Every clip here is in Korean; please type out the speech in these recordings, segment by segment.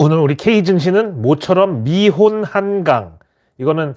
오늘 우리 K 증시는 모처럼 미혼 한강. 이거는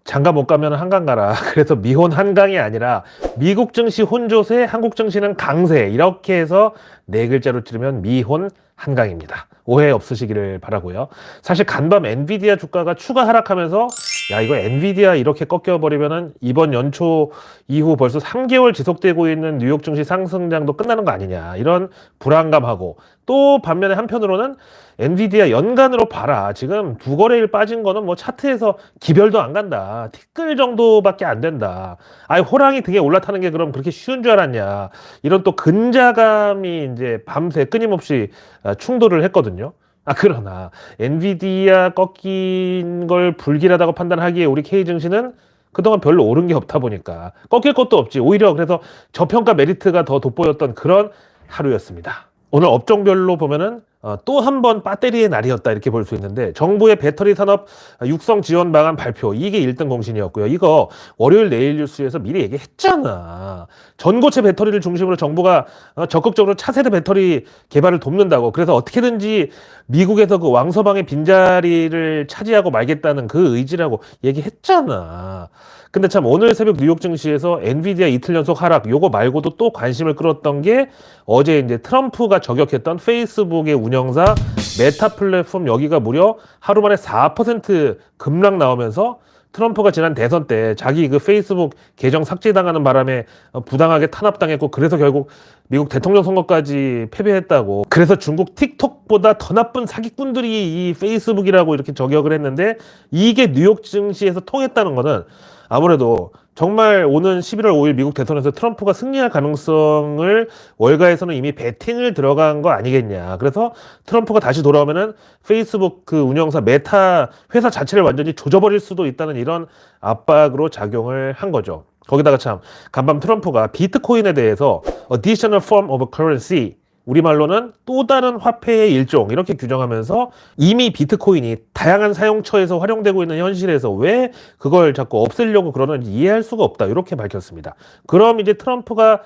장가 못 가면 한강 가라. 그래서 미혼 한강이 아니라 미국 증시 혼조세, 한국 증시는 강세. 이렇게 해서 네 글자로 찌르면 미혼 한강입니다. 오해 없으시기를 바라고요. 사실 간밤 엔비디아 주가가 추가 하락하면서 야, 이거 엔비디아 이렇게 꺾여버리면은 이번 연초 이후 벌써 3개월 지속되고 있는 뉴욕 증시 상승장도 끝나는 거 아니냐. 이런 불안감하고 또 반면에 한편으로는 엔비디아 연간으로 봐라. 지금 두 거래일 빠진 거는 뭐 차트에서 기별도 안 간다. 티끌 정도밖에 안 된다. 아니, 호랑이 등에 올라타는 게 그럼 그렇게 쉬운 줄 알았냐. 이런 또 근자감이 이제 밤새 끊임없이 충돌을 했거든요. 그러나 엔비디아 꺾인 걸 불길하다고 판단하기에 우리 K증시는 그동안 별로 오른 게 없다 보니까 꺾일 것도 없지. 오히려 그래서 저평가 메리트가 더 돋보였던 그런 하루였습니다. 오늘 업종별로 보면은 또 한 번 배터리의 날이었다 이렇게 볼 수 있는데, 정부의 배터리 산업 육성 지원 방안 발표, 이게 1등 공신이었고요. 이거 월요일 내일 뉴스에서 미리 얘기했잖아. 전고체 배터리를 중심으로 정부가 적극적으로 차세대 배터리 개발을 돕는다고. 그래서 어떻게든지 미국에서 그 왕서방의 빈자리를 차지하고 말겠다는 그 의지라고 얘기했잖아. 근데 참 오늘 새벽 뉴욕 증시에서 엔비디아 이틀 연속 하락, 요거 말고도 또 관심을 끌었던 게 어제 이제 트럼프가 저격했던 페이스북의 운영사 메타 플랫폼, 여기가 무려 하루 만에 4% 급락 나오면서 트럼프가 지난 대선 때 자기 그 페이스북 계정 삭제당하는 바람에 부당하게 탄압당했고, 그래서 결국 미국 대통령 선거까지 패배했다고. 그래서 중국 틱톡보다 더 나쁜 사기꾼들이 이 페이스북이라고 이렇게 저격을 했는데, 이게 뉴욕 증시에서 통했다는 거는 아무래도 정말 오는 11월 5일 미국 대선에서 트럼프가 승리할 가능성을 월가에서는 이미 베팅을 들어간 거 아니겠냐. 그래서 트럼프가 다시 돌아오면은 페이스북 그 운영사 메타 회사 자체를 완전히 조져버릴 수도 있다는 이런 압박으로 작용을 한 거죠. 거기다가 참 간밤 트럼프가 비트코인에 대해서 additional form of currency, 우리말로는 또 다른 화폐의 일종, 이렇게 규정하면서 이미 비트코인이 다양한 사용처에서 활용되고 있는 현실에서 왜 그걸 자꾸 없애려고 그러는지 이해할 수가 없다, 이렇게 밝혔습니다. 그럼 이제 트럼프가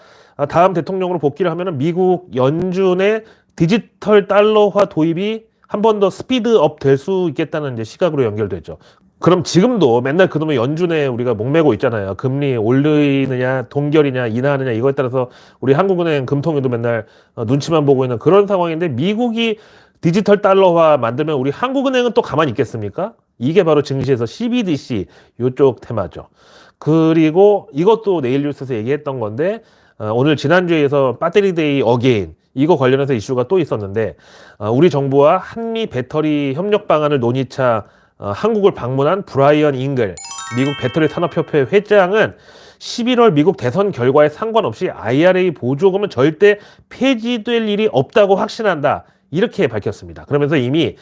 다음 대통령으로 복귀를 하면은 미국 연준의 디지털 달러화 도입이 한 번 더 스피드업 될 수 있겠다는 이제 시각으로 연결되죠. 그럼 지금도 맨날 그놈의 연준에 우리가 목매고 있잖아요. 금리 올리느냐 동결이냐 인하하느냐, 이거에 따라서 우리 한국은행 금통위도 맨날 눈치만 보고 있는 그런 상황인데, 미국이 디지털 달러화 만들면 우리 한국은행은 또 가만히 있겠습니까? 이게 바로 증시에서 CBDC 요쪽 테마죠. 그리고 이것도 내일 뉴스에서 얘기했던 건데, 오늘 지난주에서 배터리데이 어게인, 이거 관련해서 이슈가 또 있었는데, 우리 정부와 한미 배터리 협력 방안을 논의차 한국을 방문한 브라이언 잉글 미국 배터리 산업협회 회장은 11월 미국 대선 결과에 상관없이 IRA 보조금은 절대 폐지될 일이 없다고 확신한다, 이렇게 밝혔습니다. 그러면서 이미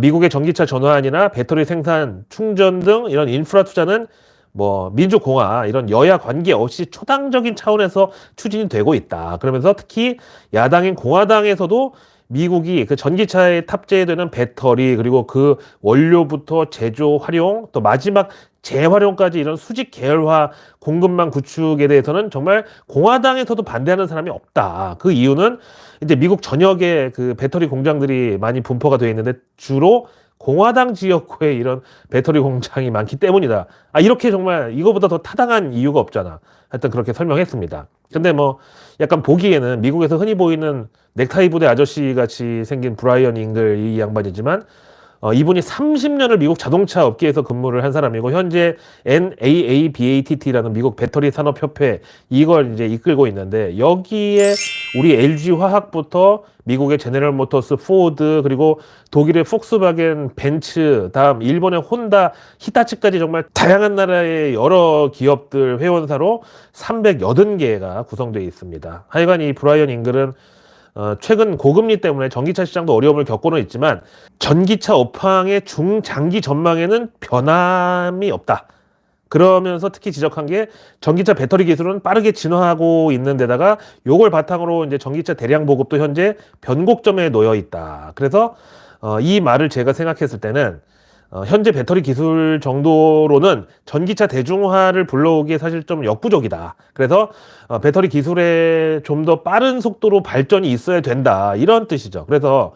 미국의 전기차 전환이나 배터리 생산, 충전 등 이런 인프라 투자는 뭐 민주공화 이런 여야 관계없이 초당적인 차원에서 추진이 되고 있다. 그러면서 특히 야당인 공화당에서도 미국이 그 전기차에 탑재되는 배터리, 그리고 그 원료부터 제조, 활용, 또 마지막 재활용까지 이런 수직 계열화 공급망 구축에 대해서는 정말 공화당에서도 반대하는 사람이 없다. 그 이유는 이제 미국 전역에 그 배터리 공장들이 많이 분포가 되어 있는데 주로 공화당 지역구에 이런 배터리 공장이 많기 때문이다. 이렇게 정말 이거보다 더 타당한 이유가 없잖아. 하여튼 그렇게 설명했습니다. 근데 뭐 약간 보기에는 미국에서 흔히 보이는 넥타이 부대 아저씨 같이 생긴 브라이언 잉글 이 양반이지만, 이분이 30년을 미국 자동차 업계에서 근무를 한 사람이고, 현재 NAABATT라는 미국 배터리 산업협회, 이걸 이제 이끌고 있는데, 여기에 우리 LG화학부터 미국의 제네럴 모터스, 포드, 그리고 독일의 폭스바겐, 벤츠, 다음 일본의 혼다, 히타치까지 정말 다양한 나라의 여러 기업들 회원사로 380개가 구성되어 있습니다. 하여간 이 브라이언 잉글은 최근 고금리 때문에 전기차 시장도 어려움을 겪고는 있지만 전기차 업황의 중장기 전망에는 변함이 없다. 그러면서 특히 지적한 게 전기차 배터리 기술은 빠르게 진화하고 있는 데다가 요걸 바탕으로 이제 전기차 대량 보급도 현재 변곡점에 놓여 있다. 그래서 이 말을 제가 생각했을 때는 현재 배터리 기술 정도로는 전기차 대중화를 불러오기에 사실 좀 역부족이다. 그래서 배터리 기술에 좀 더 빠른 속도로 발전이 있어야 된다. 이런 뜻이죠. 그래서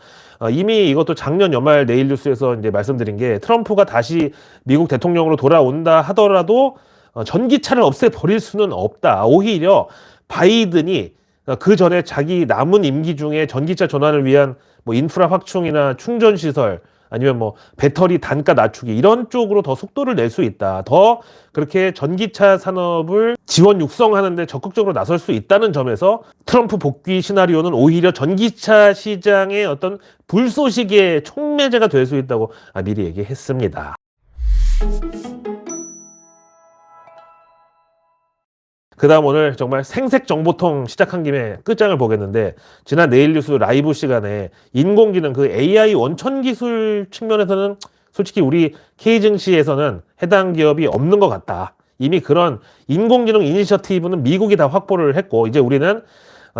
이미 이것도 작년 연말 내일 뉴스에서 이제 말씀드린 게 트럼프가 다시 미국 대통령으로 돌아온다 하더라도 전기차를 없애버릴 수는 없다. 오히려 바이든이 그 전에 자기 남은 임기 중에 전기차 전환을 위한 뭐 인프라 확충이나 충전 시설 아니면 뭐 배터리 단가 낮추기 이런 쪽으로 더 속도를 낼 수 있다. 더 그렇게 전기차 산업을 지원 육성하는 데 적극적으로 나설 수 있다는 점에서 트럼프 복귀 시나리오는 오히려 전기차 시장의 어떤 불쏘시개의 촉매제가 될 수 있다고 미리 얘기했습니다. 그 다음 오늘 정말 생색 정보통 시작한 김에 끝장을 보겠는데, 지난 내일 뉴스 라이브 시간에 인공지능 그 AI 원천 기술 측면에서는 솔직히 우리 K증시에서는 해당 기업이 없는 것 같다. 이미 그런 인공지능 이니셔티브는 미국이 다 확보를 했고, 이제 우리는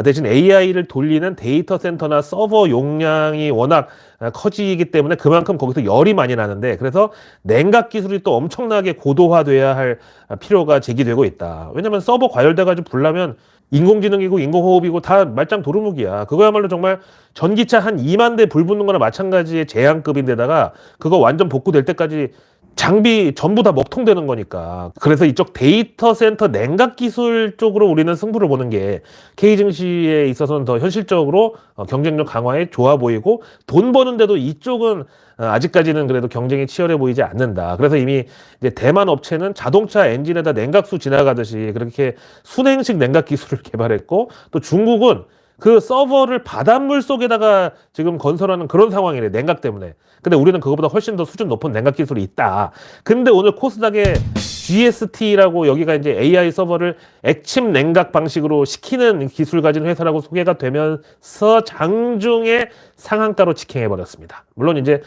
대신 AI를 돌리는 데이터 센터나 서버 용량이 워낙 커지기 때문에 그만큼 거기서 열이 많이 나는데, 그래서 냉각 기술이 또 엄청나게 고도화돼야 할 필요가 제기되고 있다. 왜냐면 서버 과열돼가지고 불나면 인공지능이고 인공호흡이고 다 말짱 도루묵이야. 그거야말로 정말 전기차 한 2만 대 불 붙는 거나 마찬가지의 재앙급인데다가 그거 완전 복구될 때까지 장비 전부 다 먹통되는 거니까. 그래서 이쪽 데이터 센터 냉각 기술 쪽으로 우리는 승부를 보는 게 K증시에 있어서는 더 현실적으로 경쟁력 강화에 좋아 보이고, 돈 버는데도 이쪽은 아직까지는 그래도 경쟁이 치열해 보이지 않는다. 그래서 이미 이제 대만 업체는 자동차 엔진에다 냉각수 지나가듯이 그렇게 순행식 냉각 기술을 개발했고, 또 중국은 그 서버를 바닷물 속에다가 지금 건설하는 그런 상황이래, 냉각 때문에. 근데 우리는 그거보다 훨씬 더 수준 높은 냉각 기술이 있다. 근데 오늘 코스닥에 GST라고, 여기가 이제 AI 서버를 액침 냉각 방식으로 시키는 기술 가진 회사라고 소개가 되면서 장중에 상한가로 직행해버렸습니다. 물론 이제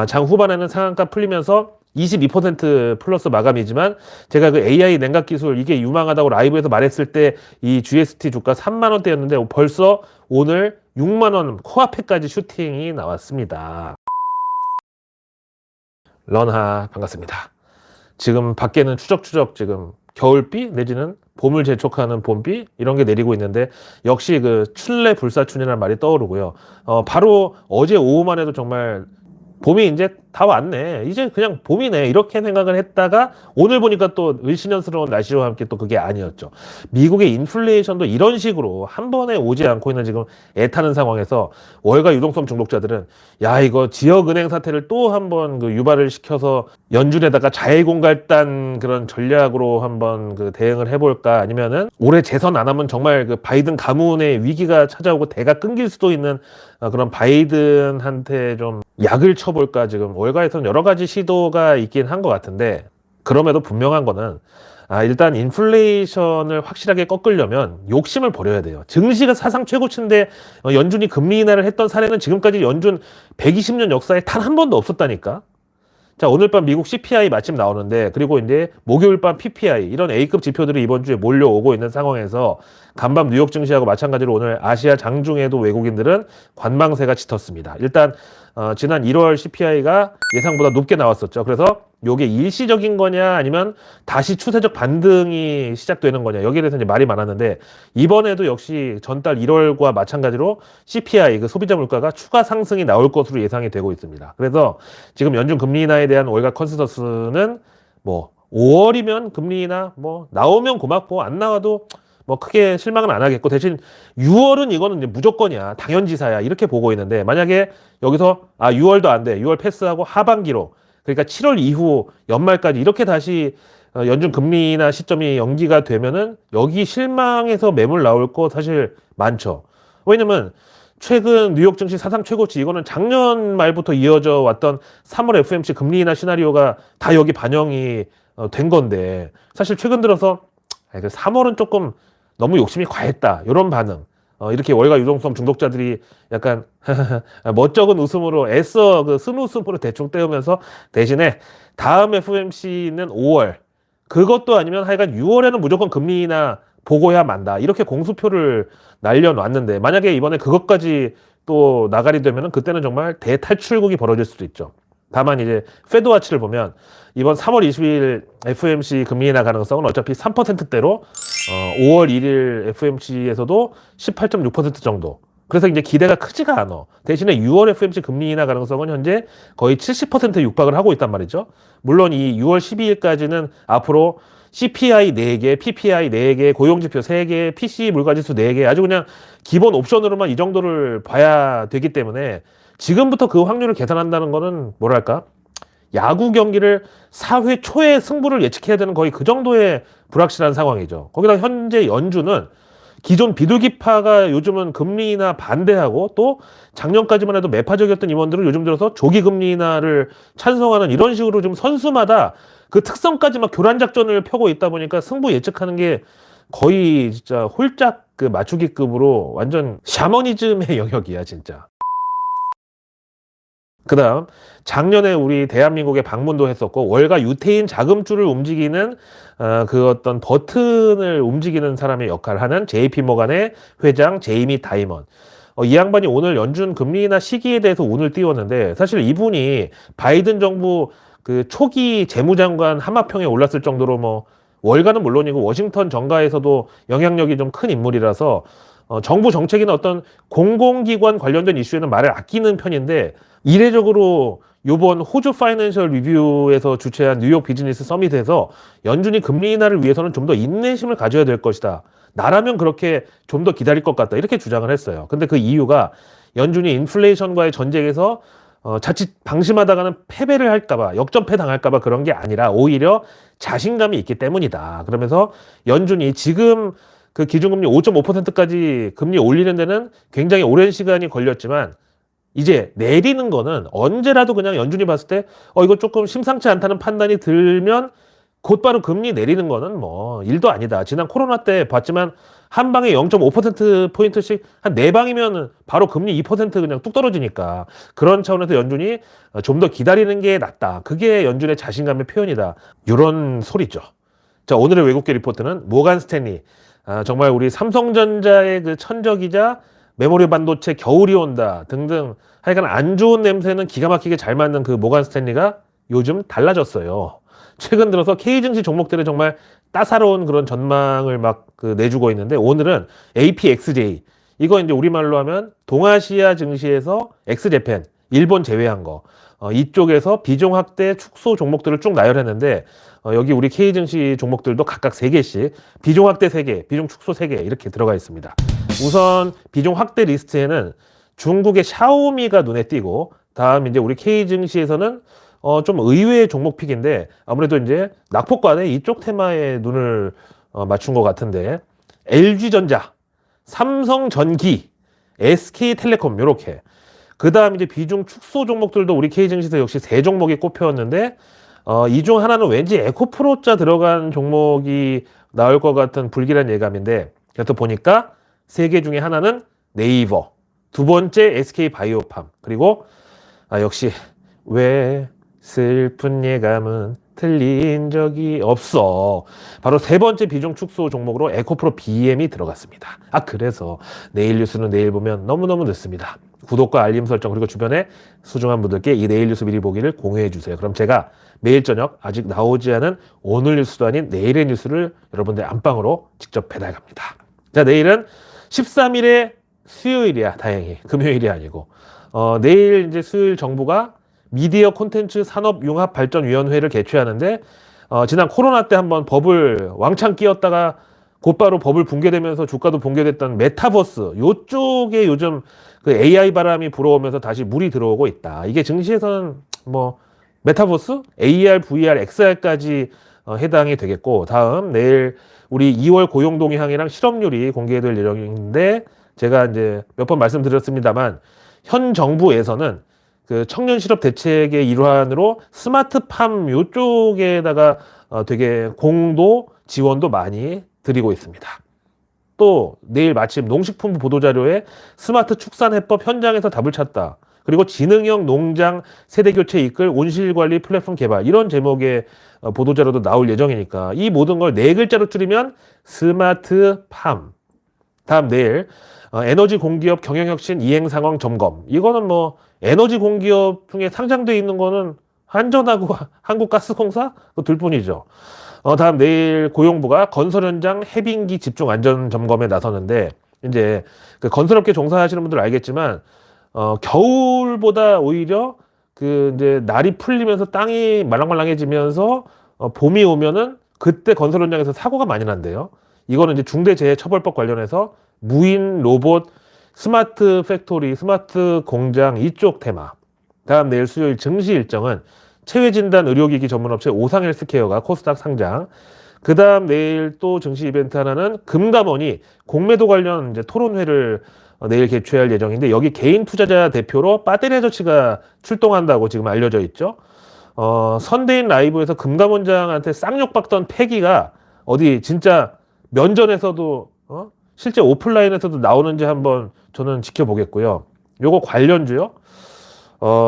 장 후반에는 상한가 풀리면서 22% 플러스 마감이지만, 제가 그 AI 냉각 기술 이게 유망하다고 라이브에서 말했을 때 이 GST 주가 3만 원대였는데 벌써 오늘 6만 원 코앞에까지 슈팅이 나왔습니다. 런하 반갑습니다. 지금 밖에는 추적추적 지금 겨울비 내지는 봄을 재촉하는 봄비 이런 게 내리고 있는데, 역시 그 춘래 불사춘이라는 말이 떠오르고요. 바로 어제 오후만 해도 정말 봄이 이제 다 왔네, 이제 그냥 봄이네, 이렇게 생각을 했다가 오늘 보니까 또 을씨년스러운 날씨와 함께 또 그게 아니었죠. 미국의 인플레이션도 이런 식으로 한 번에 오지 않고 있는 지금 애타는 상황에서 월가 유동성 중독자들은 야, 이거 지역은행 사태를 또 한번 그 유발을 시켜서 연준에다가 자해공갈단 그런 전략으로 한번 그 대응을 해볼까, 아니면은 올해 재선 안 하면 정말 그 바이든 가문의 위기가 찾아오고 대가 끊길 수도 있는 그런 바이든한테 좀 약을 쳐볼까, 지금 월가에서는 여러 가지 시도가 있긴 한 것 같은데, 그럼에도 분명한 거는 일단 인플레이션을 확실하게 꺾으려면 욕심을 버려야 돼요. 증시가 사상 최고치인데 연준이 금리 인하를 했던 사례는 지금까지 연준 120년 역사에 단 한 번도 없었다니까. 자, 오늘 밤 미국 CPI 마침 나오는데, 그리고 이제 목요일 밤 PPI, 이런 A급 지표들이 이번 주에 몰려오고 있는 상황에서 간밤 뉴욕 증시하고 마찬가지로 오늘 아시아 장중에도 외국인들은 관망세가 짙었습니다. 일단 지난 1월 CPI가 예상보다 높게 나왔었죠. 그래서 이게 일시적인 거냐 아니면 다시 추세적 반등이 시작되는 거냐, 여기에 대해서 이제 말이 많았는데, 이번에도 역시 전달 1월과 마찬가지로 CPI 그 소비자 물가가 추가 상승이 나올 것으로 예상이 되고 있습니다. 그래서 지금 연준 금리 인하에 대한 월가 컨센서스는 뭐 5월이면 금리 인하 뭐 나오면 고맙고 안 나와도 뭐 크게 실망은 안 하겠고, 대신 6월은 이거는 이제 무조건이야, 당연지사야, 이렇게 보고 있는데, 만약에 여기서 6월도 안 돼, 6월 패스하고 하반기로, 그러니까 7월 이후 연말까지 이렇게 다시 연준 금리 인하 시점이 연기가 되면은 여기 실망해서 매물 나올 거 사실 많죠. 왜냐면 최근 뉴욕 증시 사상 최고치, 이거는 작년 말부터 이어져 왔던 3월 FOMC 금리 인하 시나리오가 다 여기 반영이 된 건데, 사실 최근 들어서 3월은 조금 너무 욕심이 과했다, 이런 반응. 이렇게 월가 유동성 중독자들이 약간 멋쩍은 웃음으로 애써 그 쓴웃음으로 대충 때우면서, 대신에 다음 FOMC는 5월, 그것도 아니면 하여간 6월에는 무조건 금리 인하 보고야 만다, 이렇게 공수표를 날려놨는데, 만약에 이번에 그것까지 또 나가리 되면은 그때는 정말 대탈출국이 벌어질 수도 있죠. 다만 이제 페드와치를 보면 이번 3월 20일 FOMC 금리 인하 가능성은 어차피 3%대로 5월 1일 FOMC에서도 18.6% 정도. 그래서 이제 기대가 크지가 않아. 대신에 6월 FOMC 금리 인하 가능성은 현재 거의 70% 육박을 하고 있단 말이죠. 물론 이 6월 12일까지는 앞으로 CPI 4개, PPI 4개, 고용지표 3개, PCE 물가지수 4개 아주 그냥 기본 옵션으로만 이 정도를 봐야 되기 때문에 지금부터 그 확률을 계산한다는 거는 뭐랄까? 야구 경기를 4회 초에 승부를 예측해야 되는 거의 그 정도의 불확실한 상황이죠. 거기다 현재 연준은 기존 비둘기파가 요즘은 금리 인하 반대하고 또 작년까지만 해도 매파적이었던 임원들은 요즘 들어서 조기 금리 인하를 찬성하는 이런 식으로 좀 선수마다 그 특성까지 막 교란 작전을 펴고 있다 보니까 승부 예측하는 게 거의 진짜 홀짝 그 맞추기급으로 완전 샤머니즘의 영역이야 진짜. 그다음 작년에 우리 대한민국에 방문도 했었고 월가 유태인 자금줄을 움직이는 그 어떤 버튼을 움직이는 사람의 역할을 하는 JP 모간의 회장 제이미 다이먼. 이 양반이 오늘 연준 금리 인하 시기에 대해서 운을 띄웠는데 사실 이분이 바이든 정부 그 초기 재무장관 하마평에 올랐을 정도로 뭐 월가는 물론이고 워싱턴 정가에서도 영향력이 좀 큰 인물이라서 정부 정책이나 어떤 공공기관 관련된 이슈에는 말을 아끼는 편인데 이례적으로 요번 호주 파이낸셜 리뷰에서 주최한 뉴욕 비즈니스 서밋에서 연준이 금리 인하를 위해서는 좀 더 인내심을 가져야 될 것이다. 나라면 그렇게 좀 더 기다릴 것 같다. 이렇게 주장을 했어요. 근데 그 이유가 연준이 인플레이션과의 전쟁에서 자칫 방심하다가는 패배를 할까봐, 역전패 당할까봐 그런 게 아니라 오히려 자신감이 있기 때문이다. 그러면서 연준이 지금 그 기준금리 5.5%까지 금리 올리는 데는 굉장히 오랜 시간이 걸렸지만 이제 내리는 거는 언제라도 그냥 연준이 봤을 때 이거 조금 심상치 않다는 판단이 들면 곧바로 금리 내리는 거는 뭐 일도 아니다. 지난 코로나 때 봤지만 한 방에 0.5%포인트씩 한 4방이면 바로 금리 2% 그냥 뚝 떨어지니까 그런 차원에서 연준이 좀 더 기다리는 게 낫다. 그게 연준의 자신감의 표현이다. 이런 소리죠. 자, 오늘의 외국계 리포트는 모간 스탠리. 정말 우리 삼성전자의 그 천적이자 메모리 반도체 겨울이 온다 등등 하여간 안 좋은 냄새는 기가 막히게 잘 맞는 그 모간 스탠리가 요즘 달라졌어요. 최근 들어서 K증시 종목들의 정말 따사로운 그런 전망을 막 그 내주고 있는데 오늘은 APXJ 이거 이제 우리말로 하면 동아시아 증시에서 엑스제펜 일본 제외한 거 이쪽에서 비중 확대 축소 종목들을 쭉 나열했는데 여기 우리 K증시 종목들도 각각 3개씩 비중 확대 3개, 비중 축소 3개 이렇게 들어가 있습니다. 우선 비중 확대 리스트에는 중국의 샤오미가 눈에 띄고 다음 이제 우리 K증시에서는 좀 의외의 종목픽인데 아무래도 이제 낙폭과대 이쪽 테마에 눈을 맞춘 것 같은데 LG전자, 삼성전기, SK텔레콤 요렇게 그 다음 이제 비중 축소 종목들도 우리 K증시에서 역시 3종목이 꼽혔는데 이 중 하나는 왠지 에코프로자 들어간 종목이 나올 것 같은 불길한 예감인데 그래서 보니까 3개 중에 하나는 네이버, 두 번째 SK바이오팜 그리고 역시 왜 슬픈 예감은 틀린 적이 없어. 바로 3번째 비중 축소 종목으로 에코프로 BM이 들어갔습니다. 그래서 내일 뉴스는 내일 보면 너무너무 늦습니다. 구독과 알림 설정 그리고 주변에 소중한 분들께 이 내일 뉴스 미리 보기를 공유해 주세요. 그럼 제가 매일 저녁 아직 나오지 않은 오늘 뉴스도 아닌 내일의 뉴스를 여러분들 안방으로 직접 배달 갑니다. 자, 내일은 13일에 수요일이야. 다행히 금요일이 아니고 내일 이제 수요일 정부가 미디어 콘텐츠 산업융합발전위원회를 개최하는데 지난 코로나 때 한번 법을 왕창 끼웠다가 곧바로 법을 붕괴되면서 주가도 붕괴됐던 메타버스 요쪽에 요즘 그 AI 바람이 불어오면서 다시 물이 들어오고 있다. 이게 증시에서는 뭐 메타버스, AR, VR, XR까지 해당이 되겠고 다음 내일 우리 2월 고용동향이랑 실업률이 공개될 예정인데 제가 이제 몇 번 말씀드렸습니다만 현 정부에서는 그 청년 실업 대책의 일환으로 스마트팜 요쪽에다가 되게 공도 지원도 많이 드리고 있습니다. 또 내일 마침 농식품부 보도자료에 스마트 축산해법 현장에서 답을 찾다. 그리고 지능형 농장 세대교체 이끌 온실관리 플랫폼 개발 이런 제목의 보도자료도 나올 예정이니까 이 모든 걸 4글자로 줄이면 스마트팜. 다음 내일 에너지 공기업 경영혁신 이행 상황 점검. 이거는 뭐 에너지 공기업 중에 상장돼 있는 거는 한전하고 한국가스공사 그 둘뿐이죠. 다음 내일 고용부가 건설 현장 해빙기 집중 안전 점검에 나서는데 이제 그 건설업계 종사하시는 분들 알겠지만 겨울보다 오히려 그 이제 날이 풀리면서 땅이 말랑말랑해지면서 봄이 오면은 그때 건설 현장에서 사고가 많이 난대요. 이거는 이제 중대재해처벌법 관련해서 무인 로봇 스마트 팩토리, 스마트 공장 이쪽 테마. 다음 내일 수요일 증시 일정은 체외진단 의료기기 전문업체 오상헬스케어가 코스닥 상장. 그 다음 내일 또 증시 이벤트 하나는 금감원이 공매도 관련 이제 토론회를 내일 개최할 예정인데 여기 개인 투자자 대표로 빠떼레 저치가 출동한다고 지금 알려져 있죠. 선대인 라이브에서 금감원장한테 쌍욕받던 패기가 어디 진짜 면전에서도 실제 오프라인에서도 나오는지 한번 저는 지켜보겠고요. 요거 관련주요.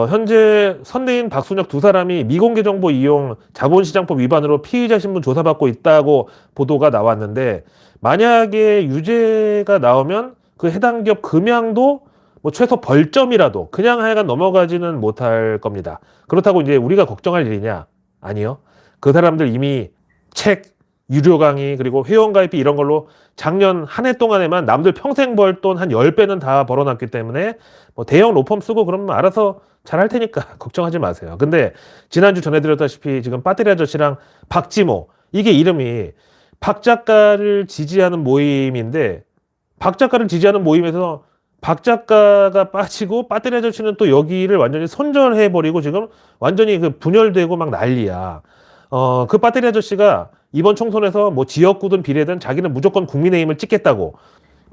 현재 선대인 박순혁 두 사람이 미공개 정보 이용 자본시장법 위반으로 피의자 신분 조사받고 있다고 보도가 나왔는데 만약에 유죄가 나오면 그 해당 기업 금양도 뭐 최소 벌점이라도 그냥 하여간 넘어가지는 못할 겁니다. 그렇다고 이제 우리가 걱정할 일이냐? 아니요. 그 사람들 이미 책, 유료 강의, 그리고 회원가입비 이런 걸로 작년 한 해 동안에만 남들 평생 벌 돈 한 10배는 다 벌어놨기 때문에 뭐 대형 로펌 쓰고 그러면 알아서 잘 할 테니까 걱정하지 마세요. 근데 지난주 전해드렸다시피 지금 빠떼리 아저씨랑 박지모, 이게 이름이 박 작가를 지지하는 모임인데 박 작가를 지지하는 모임에서 박 작가가 빠지고 빠떼리 아저씨는 또 여기를 완전히 손절해버리고 지금 완전히 그 분열되고 막 난리야. 그 빠떼리 아저씨가 이번 총선에서 뭐 지역구든 비례든 자기는 무조건 국민의힘을 찍겠다고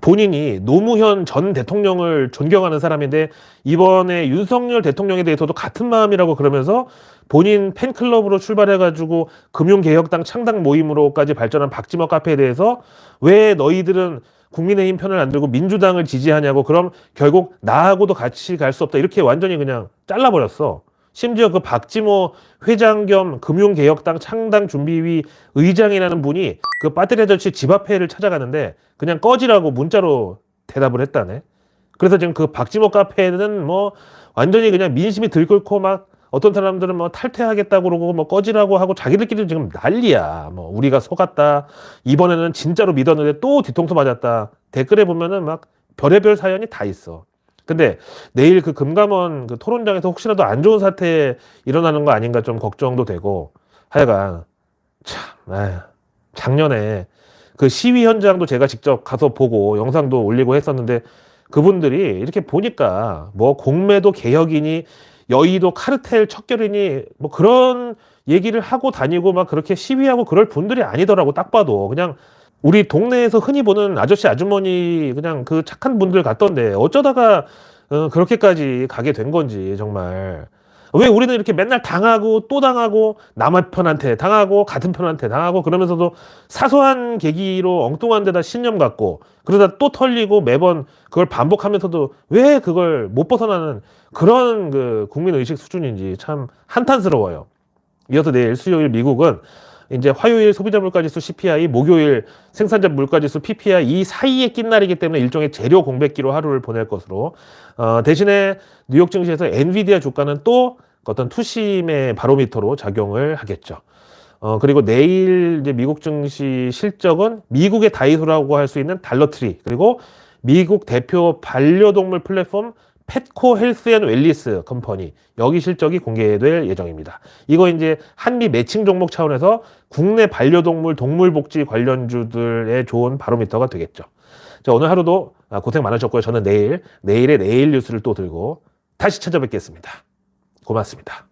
본인이 노무현 전 대통령을 존경하는 사람인데 이번에 윤석열 대통령에 대해서도 같은 마음이라고 그러면서 본인 팬클럽으로 출발해가지고 금융개혁당 창당 모임으로까지 발전한 박지모 카페에 대해서 왜 너희들은 국민의힘 편을 안 들고 민주당을 지지하냐고 그럼 결국 나하고도 같이 갈 수 없다 이렇게 완전히 그냥 잘라버렸어. 심지어 그 박지모 회장 겸 금융개혁당 창당준비위 의장이라는 분이 그 빠떼리 아저씨 집 앞에를 찾아가는데 그냥 꺼지라고 문자로 대답을 했다네. 그래서 지금 그 박지모 카페는 뭐 완전히 그냥 민심이 들끓고 막 어떤 사람들은 뭐 탈퇴하겠다고 그러고 뭐 꺼지라고 하고 자기들끼리 지금 난리야. 뭐 우리가 속았다. 이번에는 진짜로 믿었는데 또 뒤통수 맞았다. 댓글에 보면은 막 별의별 사연이 다 있어. 근데 내일 그 금감원 그 토론장에서 혹시라도 안 좋은 사태 일어나는 거 아닌가 좀 걱정도 되고 하여간 참 작년에 그 시위 현장도 제가 직접 가서 보고 영상도 올리고 했었는데 그분들이 이렇게 보니까 뭐 공매도 개혁이니 여의도 카르텔 척결이니 뭐 그런 얘기를 하고 다니고 막 그렇게 시위하고 그럴 분들이 아니더라고. 딱 봐도 그냥 우리 동네에서 흔히 보는 아저씨 아주머니 그냥 그 착한 분들 같던데 어쩌다가 그렇게까지 가게 된 건지 정말. 왜 우리는 이렇게 맨날 당하고 또 당하고 남의 편한테 당하고 같은 편한테 당하고 그러면서도 사소한 계기로 엉뚱한 데다 신념 갖고 그러다 또 털리고 매번 그걸 반복하면서도 왜 그걸 못 벗어나는 그런 그 국민의식 수준인지 참 한탄스러워요. 이어서 내일 수요일 미국은 이제 화요일 소비자 물가지수 CPI, 목요일 생산자 물가지수 PPI 이 사이에 낀 날이기 때문에 일종의 재료 공백기로 하루를 보낼 것으로 대신에 뉴욕 증시에서 엔비디아 주가는 또 어떤 투심의 바로미터로 작용을 하겠죠. 그리고 내일 이제 미국 증시 실적은 미국의 다이소라고 할 수 있는 달러트리 그리고 미국 대표 반려동물 플랫폼 펫코 헬스앤웰리스 컴퍼니 여기 실적이 공개될 예정입니다. 이거 이제 한미 매칭 종목 차원에서 국내 반려동물 동물복지 관련주들의 좋은 바로미터가 되겠죠. 자, 오늘 하루도 고생 많으셨고요. 저는 내일의 내일 뉴스를 또 들고 다시 찾아뵙겠습니다. 고맙습니다.